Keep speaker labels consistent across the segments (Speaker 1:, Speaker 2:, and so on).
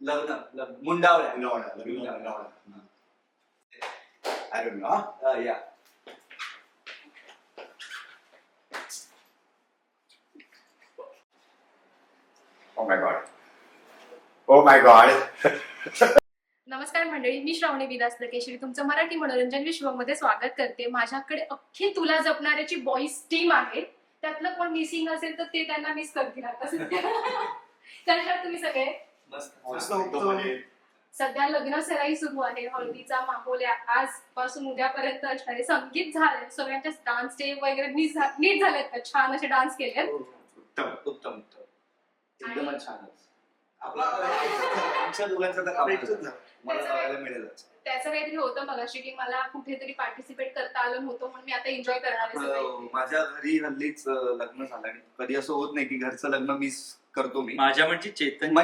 Speaker 1: लग्न मुंडावळ्या
Speaker 2: I don't know.
Speaker 1: या
Speaker 2: Oh my god. Oh my god.
Speaker 3: नमस्कार मंडळी, मी श्रावणी विलास लकेश्री तुमचं मराठी मनोरंजन विश्वमध्ये स्वागत करते. माझ्याकडे अख्खी तुला जपणाऱ्याची बॉईज टीम आहे. त्यातलं कोण मिसिंग असेल तर ते त्यांना मिस करतील आता सध्या. कशा तुम्ही सगळे?
Speaker 1: मस्त
Speaker 3: सध्या लग्न सराई सुरू आहे, हळदीचा माहोल आहे. आजपासून उद्यापर्यंत असणारे संगीत झाले, सगळ्यांचे डान्स स्टेप वगैरे नीट झालेत का? छान असे डान्स केले.
Speaker 1: उत्तम उत्तम उत्तम एकदमच छानच. आमच्या दोघांचं तर काम मला करायला मिळेलच.
Speaker 3: त्याचं काहीतरी होतं मगाशी की मला कुठेतरी पार्टिसिपेट करता आलं नव्हतं, म्हणून मी आता एन्जॉय करणार आहे.
Speaker 1: माझ्या घरी हल्लीच लग्न झालं आणि कधी असं होत नाही की घरचं लग्न मिस करतो मी.
Speaker 4: माझ्या म्हणजे चेतन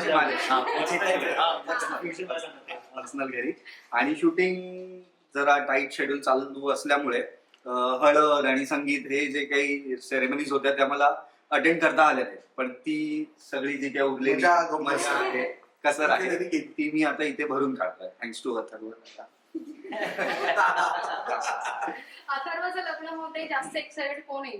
Speaker 1: पर्सनल घरी. आणि शूटिंग जरा टाईट शेड्यूल चालू असल्यामुळे हळद आणि संगीत हे जे काही सेरेमनीज होत्या त्या मला अटेंड करता आल्या नाही. पण ती सगळी जी काही उरलेली मजा आहे कसं आहे ती मी आता इथे भरून काढतोय थँक्स टू अथर्व.
Speaker 3: अथर्वचं लग्न होते, जास्त एक्साइटेड कोण आहे?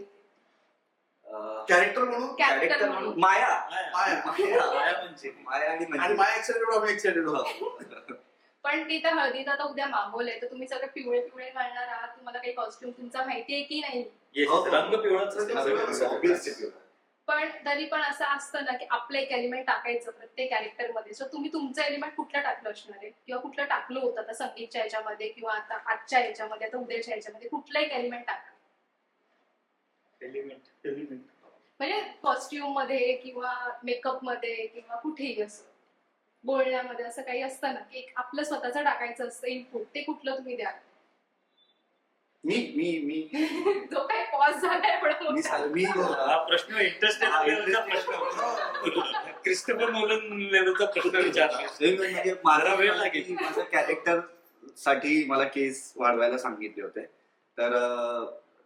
Speaker 2: कॅरेक्टर म्हणून
Speaker 1: कॅरेक्टर म्हणून माया आणि
Speaker 2: माया एक्साइटेड आम्ही एक्साइटेड
Speaker 3: पण तिथं हळदीचा तर उद्या माहोल आहे, तर तुम्ही सगळे पिवळे पिवळे घालणार आहात. तुम्हाला काही कॉस्ट्युम तुमचा माहितीये की नाही?
Speaker 4: रंग पिवळाच.
Speaker 3: पण तरी पण असं असतं ना की आपलं एक एलिमेंट टाकायचं प्रत्येक कॅरेक्टर मध्ये. सो तुम्ही तुमचं एलिमेंट कुठलं टाकलं असणार आहे किंवा कुठलं टाकलं होतं आता संगीतच्या याच्यामध्ये किंवा आता आजच्या याच्यामध्ये, आता उद्याच्या याच्यामध्ये कुठलं एक एलिमेंट टाका? म्हणजे कॉस्ट्युम मध्ये किंवा मेकअप मध्ये किंवा कुठेही असं बोलण्यामध्ये असं काही असतं ना की आपलं स्वतःचं टाकायचं असतं इनपुट, ते कुठलं तुम्ही द्या?
Speaker 1: मी मी मी
Speaker 3: जो काही पॉज झालाय
Speaker 4: हा प्रश्न इंटरेस्टेड क्रिस्टोफर नोलन लेवलचा प्रश्न विचारला.
Speaker 1: म्हणजे मला वेळ लागेल. माझ्या कॅरेक्टर साठी मला केस वाढवायला सांगितले होते, तर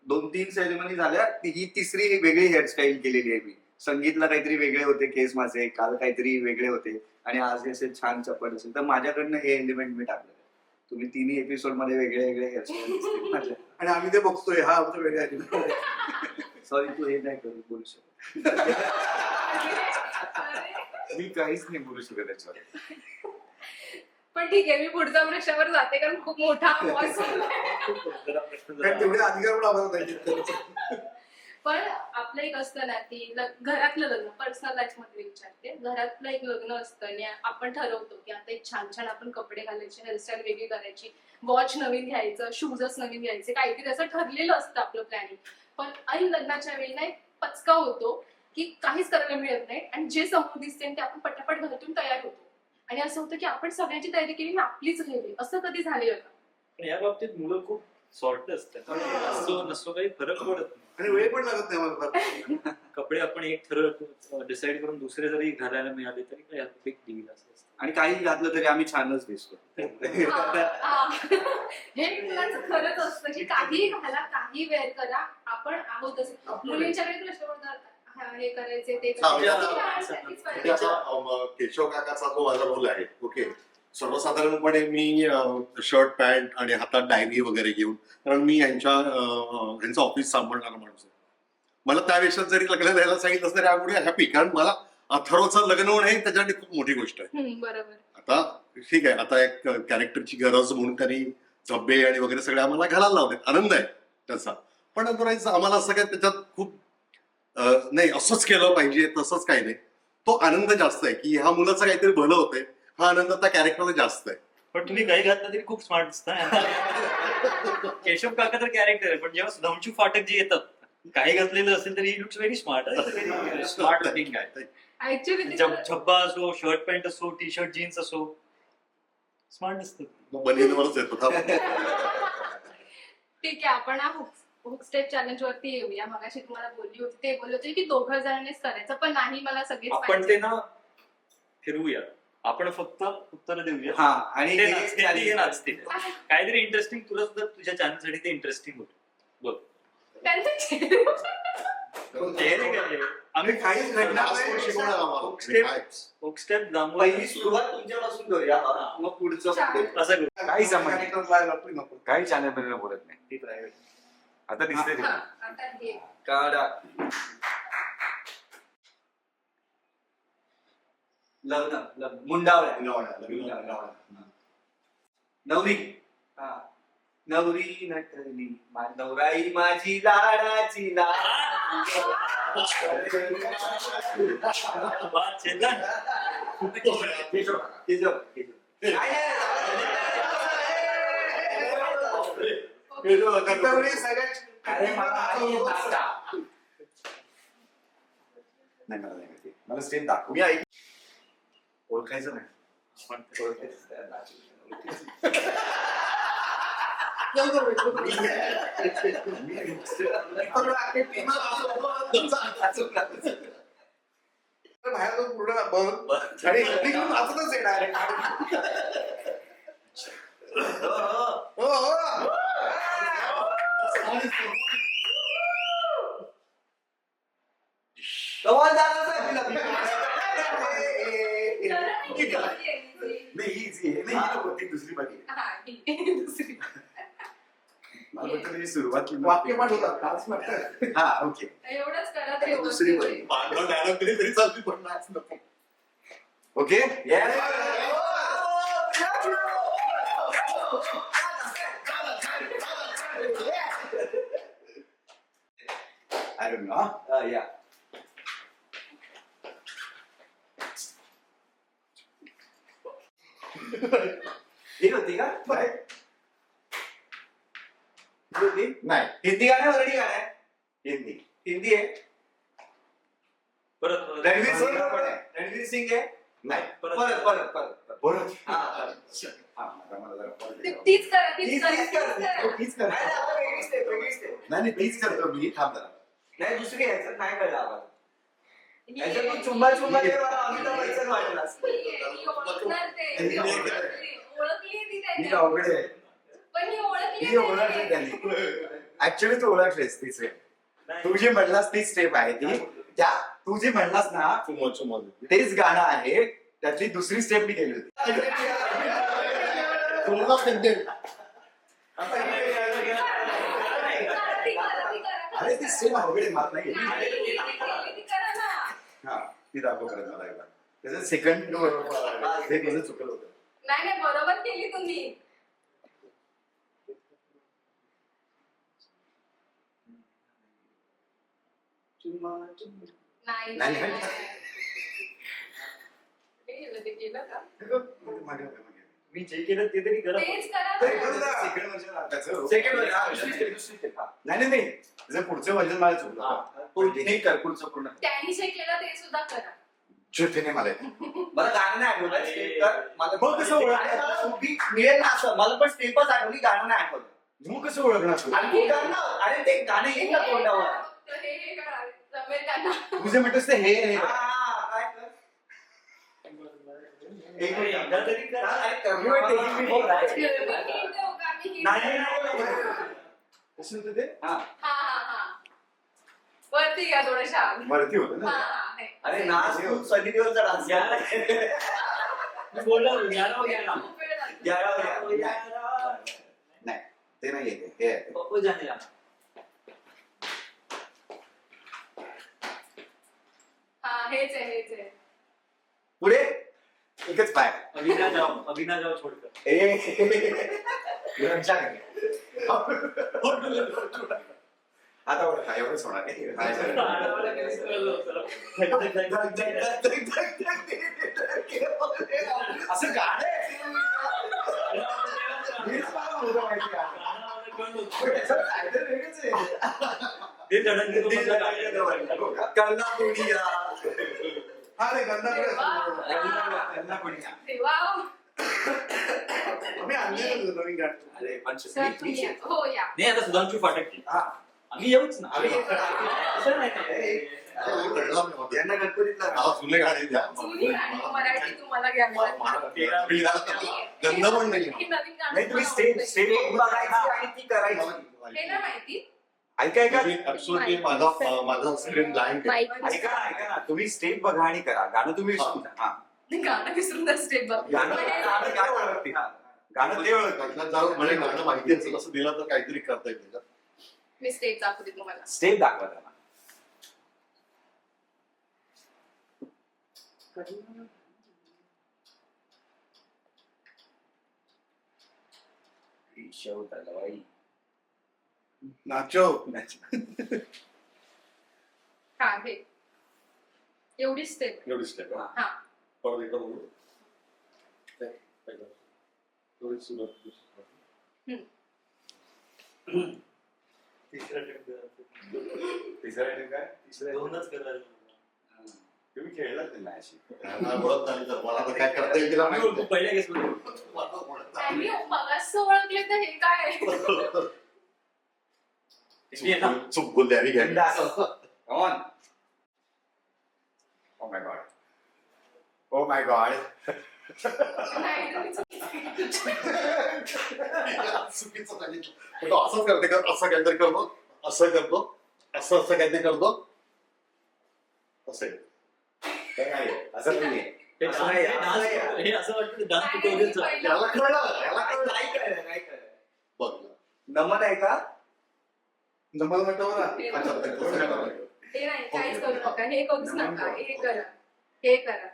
Speaker 1: 2-3 सेरेमनी झाल्या. ही तिसरी वेगळी हेअरस्टाईल केलेली आहे मी. संगीतला काहीतरी वेगळे होते केस माझे, काल काहीतरी वेगळे होते आणि आज असे छान चपट असेल. तर माझ्याकडनं हे एलिमेंट मी टाकलं. तुम्ही 3 एपिसोड मध्ये वेगळे वेगळे हेअरस्टाईल दिसतील
Speaker 2: आणि आम्ही ते बघतोय. हा आमचा वेगळा.
Speaker 1: सॉरी तू हे नाही करू बोलू शकत. मी काहीच नाही बोलू शकत त्याच्यावर.
Speaker 3: पण ठीक आहे, मी पुढच्या प्रश्नावर जाते कारण खूप मोठा पॉज
Speaker 2: तेवढे अधिकार पण आम्हाला नाही.
Speaker 3: पण आपलं एक असतं ना की घरातलं लग्न, पर्सनल लाईफ मध्ये विचारते, घरातलं एक लग्न असतं आणि आपण ठरवतो की आता एक छान छान आपण कपडे घालायचे, हेअरस्टाईल वेगळी करायची, वॉच नवीन घ्यायचं, शूजच नवीन घ्यायचे, काहीतरी असं ठरलेलं असतं आपलं प्लॅनिंग. पण ऐन लग्नाच्या वेळी ना एक पचका होतो की काहीच करायला मिळत नाही आणि जे समोर दिसते ते आपण पटापट घरातून तयार होतो आणि असं होतं की आपण सगळ्यांची तयारी केली ना आपलीच राहिली. असं कधी झालेलं का?
Speaker 4: पण या बाबतीत मुलं खूप सॉर्ट असतात, असं नसतो काही फरक पडत नाही
Speaker 2: आणि वेळ पण लागत नाही आम्हाला.
Speaker 4: कपडे आपण एक ठरवून डिसाईड करून दुसरे जरी घालायला मिळाले तरी काही बिग डील असं.
Speaker 1: आणि काही घातलं तरी आम्ही छानच दिसतो.
Speaker 3: हे मुलांचं खरंच असतं की काही घाला, काही वेअर करा, आपण आहोत असं. मुलींच्याकडे प्रश्न पडतात हे करायचे ते
Speaker 5: केशव काकाचा जो माझा रोल आहे, ओके, सर्वसाधारणपणे मी शर्ट पॅन्ट आणि हातात डायरी वगैरे घेऊन, कारण मी यांचं ऑफिस सांभाळणारा माणूस आहे. मला त्यावेळेस जरी लग्न द्यायला सांगितलं तरी आय हॅपी, कारण मला अथर्वचं लग्न होणं हे त्याच्यासाठी खूप मोठी गोष्ट आहे.
Speaker 3: बरोबर.
Speaker 5: आता ठीक आहे, आता एक कॅरेक्टरची गरज म्हणून त्यांनी झब्बे आणि वगैरे सगळे आम्हाला घालायला लावले, आनंद आहे त्याचा. पण आम्हाला असं काय त्याच्यात खूप नाही असंच केलं पाहिजे तसंच काही नाही. तो आनंद जास्त आहे की ह्या मुलाचं काहीतरी भलं होतंय, हा आनंद त्या कॅरेक्टरला जास्त आहे.
Speaker 4: पण तुम्ही काही घातलं तरी खूप स्मार्ट दिसता. केशव काका तर कॅरेक्टर आहे, पण जेव्हा सुधांशू फाटक जी येतात काही घातलेलं असेल तरी looks very smart. Smart looking आहे. झब्बा असो, शर्ट पॅन्ट असो, टी शर्ट जीन्स असो, स्मार्ट दिसतो.
Speaker 5: बनियनवरच येतो.
Speaker 3: ठीक आहे, आपण हुक स्टेप चॅलेंज वरती येऊया. मगाशी तुम्हाला बोलली होती, ते बोलले होते की 2 जणांनीच करायचं, पण नाही मला सगळेच
Speaker 4: आपण ते ना फिरवूया, आपण फक्त उत्तर देऊया.
Speaker 1: हा आणि
Speaker 4: नाचते काहीतरी इंटरेस्टिंग. तुला सुद्धा तुझ्या चॅनलसाठी ते इंटरेस्टिंग होतं. बघ
Speaker 3: त्यांचं
Speaker 4: आम्ही
Speaker 1: काहीच घडणार नाही.
Speaker 5: शिकवणार आम्हाला.
Speaker 4: Step.
Speaker 5: काय?
Speaker 4: हुक स्टेप जांभूळ
Speaker 1: पहिली सुरुवात तुमच्यापासून करूया मग पुढचं
Speaker 3: छान.
Speaker 1: पुढे.
Speaker 4: असं करू.
Speaker 2: काही समज नाही.
Speaker 1: नको
Speaker 2: काही चॅनल बोलत नाही
Speaker 4: ती प्रायव्हेट
Speaker 2: आता दिसते ते.
Speaker 3: हा, आता हे.
Speaker 1: काढा लग्न मुंडावळ्या नवरी हा नवरी नटली नवराई माझी लाडाची
Speaker 4: चेतन
Speaker 2: नाही मला नाही माहिती. मला स्टेप दाखव.
Speaker 1: मी ऐक
Speaker 2: ओळखायचं नाही.
Speaker 1: बाहेर जाऊन पूर्ण बघ आणि घरी घेऊन वाचतच येणार
Speaker 2: दुसरी बाकी
Speaker 3: हा, ठीक आहे. दुसरी.
Speaker 2: मला फक्त त्याची सुरुवात
Speaker 1: वाक्य पण होतात
Speaker 2: हा ओके.
Speaker 3: एवढंच करा तरी
Speaker 1: दुसरी
Speaker 3: व्यवस्थित
Speaker 1: बाई.
Speaker 3: होईल.
Speaker 5: डायलॉग दिली तरी चालते पण नाच नको.
Speaker 2: Okay I don't know.
Speaker 1: या ही होती का
Speaker 2: नाही.
Speaker 1: ही होती
Speaker 2: नाही
Speaker 1: हिंदी गाणं मराठी गाणं आहे
Speaker 2: हिंदी.
Speaker 1: हिंदी आहे
Speaker 4: परत
Speaker 1: रणवीर सिंग पण आहे रणवीर सिंग आहे
Speaker 2: नाही
Speaker 1: परत परत परत
Speaker 2: बरोबर.
Speaker 1: हा
Speaker 2: हा मला जरा call
Speaker 3: ती-
Speaker 2: द्या.
Speaker 3: तीच करा तीच
Speaker 1: तीच
Speaker 3: करा
Speaker 1: तीच
Speaker 3: तीच
Speaker 1: कर.
Speaker 3: करा.
Speaker 2: तीच
Speaker 1: नाही,
Speaker 2: करतो.
Speaker 1: नाही, आपण वेगळी step, वेगळी step.
Speaker 2: नाही नाही तीच करतो मी. थांब जरा.
Speaker 1: नाही दुसरी ह्याच्यात नाही कळलं आम्हाला
Speaker 3: ही-
Speaker 1: ह्याच्यात तू चुंबा चुंबा ते मला अमिताभ बच्चन वाटला
Speaker 3: ही ओळखणार ते.
Speaker 2: ही ओळखली.
Speaker 3: ओळखली ती
Speaker 2: ही
Speaker 3: त्यांनी.
Speaker 2: अवघड आहे.
Speaker 3: पण ही ओळखली
Speaker 2: ही ओळखली
Speaker 3: त्यांनी.
Speaker 2: त्यांनी. ऍक्च्युली तू ओळखलेस ती स्टेप. तू जी म्हणलास ती स्टेप आहे ती. त्या तू जी म्हणलास ना तेच गाणं आहे. त्यातली दुसरी स्टेप मी केली होती.
Speaker 3: करा, ती करा, ती करा.
Speaker 2: अरे ती स्टेप अवघड आहे मात नाही.
Speaker 3: नाही, ती केली, ती करा ना.
Speaker 2: हा ती दाखव करत मला एकदा. त्याचं सेकंड हे माझं चुकलं होतं.
Speaker 3: नाही नाही बरोबर केली तुम्ही. नाही
Speaker 2: नाही,
Speaker 3: नाही.
Speaker 2: नाही.
Speaker 3: ते केलं का?
Speaker 2: मागे.
Speaker 4: मी जे केलं ते तरी करा.
Speaker 3: तेच करा
Speaker 1: ते
Speaker 3: ना.
Speaker 1: करू ना.
Speaker 2: सेकंड वर्जन त्याचं.
Speaker 1: सेकंड दुसरी step, हा.
Speaker 2: नाही नाही नाही. त्याचं पुढचं वर्जन मला चुकलं.
Speaker 1: हा. पुढची हे कर पुढचं पूर्ण
Speaker 3: त्यांनी जे केलं ते सुद्धा करा.
Speaker 2: चुकते नाही मला.
Speaker 1: मला गाणं नाही आठवलं
Speaker 4: अरे.
Speaker 1: step कर. मला
Speaker 2: मग कसं ओळखलं?
Speaker 1: अरे, मला उभी मिळेल ना असं मला पण स्टेपच आठवली गाणं नाही आठवलं
Speaker 2: मग कसं ओळखणार तू?
Speaker 1: आणि ते गाणं अरे ते गाणं येईल ना तोंडावर
Speaker 3: हे करा जमेल त्यांना.
Speaker 2: तुझे म्हणतोस ते हे
Speaker 1: हा, काय कर? एक मिनिट.
Speaker 4: एकदा तरी करा.
Speaker 1: अरे, कर. You are taking me for granted.
Speaker 3: Me hint देऊ का? मी hint
Speaker 1: नाही,
Speaker 3: देऊ?
Speaker 1: नाही.
Speaker 2: कसं होतं ते?
Speaker 1: हा.
Speaker 3: हा हा हा वरती घ्या थोडंशा.
Speaker 2: वरती होतं
Speaker 3: हा
Speaker 2: ना.
Speaker 3: हा हे.
Speaker 1: अरे नाच तू सनीदेवलचा डान्स
Speaker 4: मी बोललो ग्यारह ग्यारह
Speaker 3: खूप वेळ लागतो.
Speaker 2: नाही ते नाही येते हे आहे.
Speaker 4: पप्पू जानेला
Speaker 3: हा हेच आहे हेच आहे.
Speaker 2: पुढे एकच पाय.
Speaker 4: अभिना जाओ छोडकर
Speaker 2: रंजा करे. आता ओळखा एवढंच होणार आहे. पाय झालं. असं गाणं आहे. हेच मला नव्हतं माहिती आहे. पण त्याचं title वेगळंच आहे.
Speaker 4: ते धडकले तो मधला गाणं.
Speaker 1: कल्ला दुनिया
Speaker 2: हा रे गंधा
Speaker 3: देवा.
Speaker 2: कोणी या.
Speaker 3: देवा.
Speaker 5: आम्ही आणलेलं नवीन गाणं.
Speaker 1: अरे पण
Speaker 3: सर तुम्ही या. हो या.
Speaker 4: नाही आता सुधांशू फाटकची
Speaker 2: हा
Speaker 4: आम्ही येऊच ना
Speaker 1: आम्ही येतो.
Speaker 4: असं नाही.
Speaker 5: कळलं नाही मला.
Speaker 1: यांना गणपतीतला
Speaker 5: मला जुने गाणे द्या.
Speaker 3: जुनी गाणी मराठी तुम्हाला घ्यायला.
Speaker 5: गंध पण नाही.
Speaker 3: हे नवीन गाणं
Speaker 2: नाही तुम्ही
Speaker 3: मला
Speaker 2: स्टेप
Speaker 3: आवडतंय.
Speaker 2: स्टेप
Speaker 1: बघायची आणि ती करायची
Speaker 3: हे ना माहिती
Speaker 2: ऐका ऐका
Speaker 5: ऍब्सोल्युटली माझा स्क्रीन ब्लँक आहे.
Speaker 2: ऐका ना तुम्ही स्टेप बघा आणि करा गाणं तुम्ही विसरून जा. हा
Speaker 3: गाणं विसरून तर स्टेप बघ
Speaker 2: गाणं गाणं ओळखते. हा. गाणं ते ओळखते.
Speaker 5: त्यातलं जरा मला गाणं माहिती असेल असं दिलं तर काहीतरी करता येईल त्याच्यात.
Speaker 3: मी स्टेप दाखवते तुम्हाला
Speaker 2: स्टेप दाखवा त्याला
Speaker 5: नाचो
Speaker 3: हा हे एवढी स्टेप
Speaker 5: एवढी स्टेप
Speaker 3: हा
Speaker 5: परत एकदा बोलू थोडी सुरुवात
Speaker 4: तिसरा attempt करायचा.
Speaker 2: तिसरा attempt काय?
Speaker 4: दोनच करायला.
Speaker 2: तुम्ही खेळलाच नाही मॅच.
Speaker 5: बोलत नाही तर मला आता काय करता येईल तिला
Speaker 4: आम्ही
Speaker 5: माहिती
Speaker 4: ओळखू, पहिल्या guess मध्ये.
Speaker 3: आणि मगाच ओळखले तर हे काय
Speaker 4: मी आहे ना.
Speaker 5: चूक बोलले आम्ही घ्या
Speaker 2: Come on. Oh my god. Oh my god.
Speaker 3: नाही तुम्ही
Speaker 5: चुकीचं सांगितलं पण तो असंच करते का असं काहीतरी करतो असं करतो असं काहीतरी करतो असं आहे.
Speaker 2: काय नाही, असं नाहीये.
Speaker 4: हे
Speaker 2: असं नाही, असं
Speaker 4: dance-
Speaker 2: नाही.
Speaker 4: हे असं वाटतं डान्स
Speaker 3: नाही,
Speaker 4: ट्युटोरियलचं.
Speaker 3: पहिलं.
Speaker 5: याला कळलं याला कळलं
Speaker 2: नाही कळलं, नाही कळलं.
Speaker 5: बघ
Speaker 2: नमन आहे का?
Speaker 5: जमाल वाटावं ना
Speaker 3: हे
Speaker 5: अच्छा
Speaker 3: बघ.
Speaker 5: तसं करावं लागेल.
Speaker 3: हे नाही काहीच करू नका हे करूच नका हे करा हे करा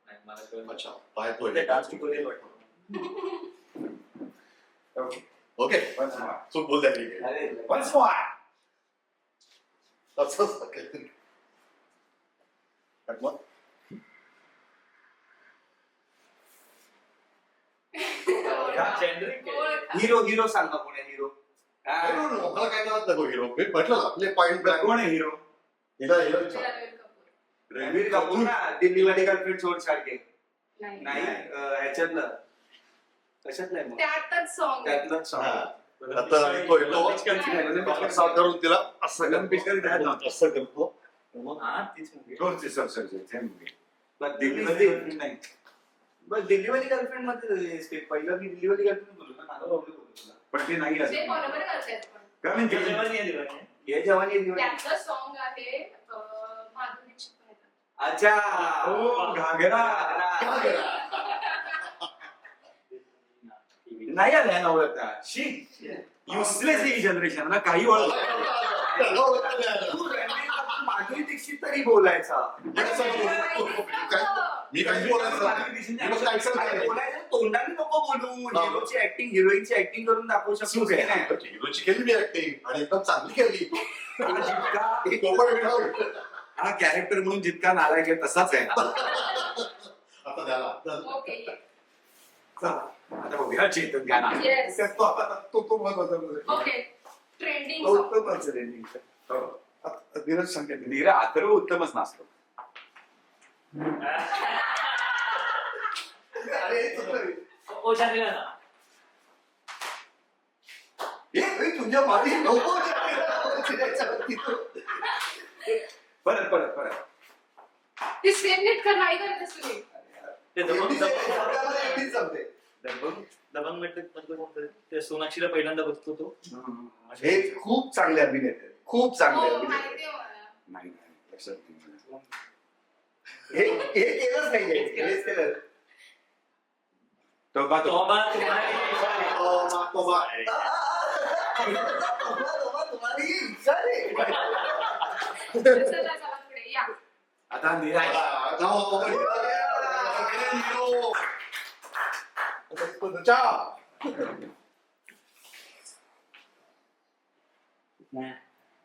Speaker 4: नाही, मला कळलं.
Speaker 5: अच्छा पाहतोय
Speaker 4: ते डान्स ट्युटोरियल वाटतं.
Speaker 2: Okay.
Speaker 5: Okay
Speaker 2: Once more.
Speaker 5: चूक बोलले आम्ही
Speaker 2: Once more.
Speaker 5: असंच काहीतरी मग
Speaker 4: Generic आहे.
Speaker 3: ओळखा.
Speaker 2: हिरो सांगा कोण आहे हिरो?
Speaker 5: मला काय कळत नको हिरो मी म्हटलं ना, आपले पॉइंट
Speaker 2: कोण आहे हिरो?
Speaker 5: हिला हिरो
Speaker 3: रणबीर कपूर.
Speaker 2: रणबीर कपूर ना, दिल्लीवाली गर्लफ्रेंड सोड सारखे.
Speaker 3: नाही
Speaker 2: नाही ह्याच्यातलं कशातलं आहे मग?
Speaker 3: त्यातच सॉन्ग
Speaker 2: त्यातलंच song.
Speaker 5: आता तो येतो असा करून तिला असं
Speaker 2: गगन पिचकारी द्या ना.
Speaker 5: करतो असं करतो मग
Speaker 4: हा, तीच movie आहे.
Speaker 2: दोनचे सर बस दिल्लीवाली गर्लफ्रेंड नाही. बस दिल्लीवाली गर्लफ्रेंड मध्ये स्टेप पहिलं मी दिल्लीवाली गर्लफ्रेंड बोलू ना नाव बोलू तुला. पण ते नाही
Speaker 3: ते
Speaker 2: असं.
Speaker 3: बरोबर करतात पण
Speaker 2: काय म्हणते?
Speaker 4: हे जवानी आहे, दिवानी आहे.
Speaker 2: हे जवानी आहे दिवानी.
Speaker 3: त्यातलं सॉन्ग आहे माधुरी दीक्षित पण येतात.
Speaker 2: अच्छा
Speaker 4: हो,
Speaker 2: घागरा नाही आल्या ना ओळखता शी युजलेस ही जनरेशन ना काही ओळख माधुरी दीक्षित तरी बोलायचा
Speaker 5: मी काही बोलायचं मी मग काय सांगतो?
Speaker 2: बोलायचं तोंडाने नको बोलू हिरोची ऍक्टिंग हिरोईनची ऍक्टिंग करून दाखवू शकतो की नाही?
Speaker 5: हिरोची केली मी ऍक्टिंग आणि एकदम चांगली केली
Speaker 2: जितका
Speaker 5: गोपाळ विठावर.
Speaker 2: हा कॅरेक्टर म्हणून जितका नालायक आहे तसाच आहे
Speaker 5: आता त्याला
Speaker 3: ओके
Speaker 2: चला, आता बघूया चेतन गाणं.
Speaker 3: येस
Speaker 5: तो महत्वाचा
Speaker 3: ओके ट्रेंडिंग
Speaker 2: तो
Speaker 3: सॉन्ग
Speaker 2: उत्तमच आहे रे. हो.
Speaker 5: धीरज सांगते
Speaker 2: नीरा अथर्व उत्तमच नाचतो.
Speaker 4: ओ, झालेला ना.
Speaker 2: तुझ्या मागे नको. परत
Speaker 3: ती स्टेप नीट कर नाही करतेस तुम्ही
Speaker 4: ते दबंग मधलं कोणतं? ते सोनाक्षीला पहिल्यांदा बघतो तो.
Speaker 2: हे खूप चांगले अभिनेते आहेत. खूप चांगले
Speaker 3: हो
Speaker 2: अभिनेते
Speaker 3: माहिती आहे मला
Speaker 2: नाही लक्षात नाही. हे केलंच नाही हेच केलं. तो
Speaker 4: तोबा तुम्हारी.
Speaker 3: चला चला पुढे या
Speaker 2: आता नीरा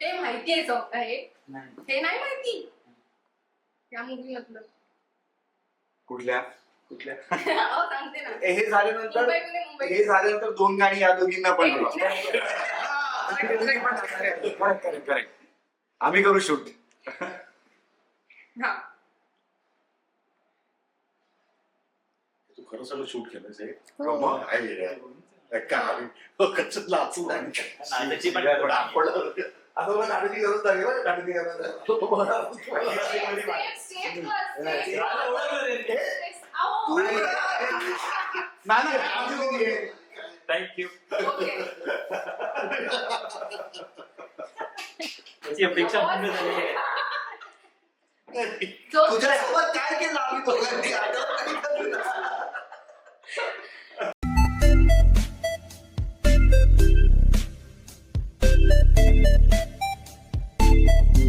Speaker 3: ते माहिती आहे सॉन्ग आहे
Speaker 4: नाही.
Speaker 3: हे नाही माहिती या मूवी मधलं
Speaker 2: कुठल्या
Speaker 3: अहो, सांगते ना
Speaker 2: हे झाल्यानंतर
Speaker 3: मुंबई पुणे मुंबई
Speaker 2: हे झाल्यानंतर 2 गाणी या दोघींना पण करेक्ट आम्ही करू शूट.
Speaker 3: हा
Speaker 5: तू खरं सगळं शूट केलंस हे
Speaker 3: हो.
Speaker 5: मग आहे रे. काय आम्ही कसं नाचू आणि
Speaker 4: नाचायची पण
Speaker 2: आता मला नाटकी गरज लागेल नाटकी गरज
Speaker 4: थँक्यू. अपेक्षा पूर्ण झाली आहे.
Speaker 3: जो
Speaker 1: तुझ्यासोबत काय केलं आम्ही दोघांनी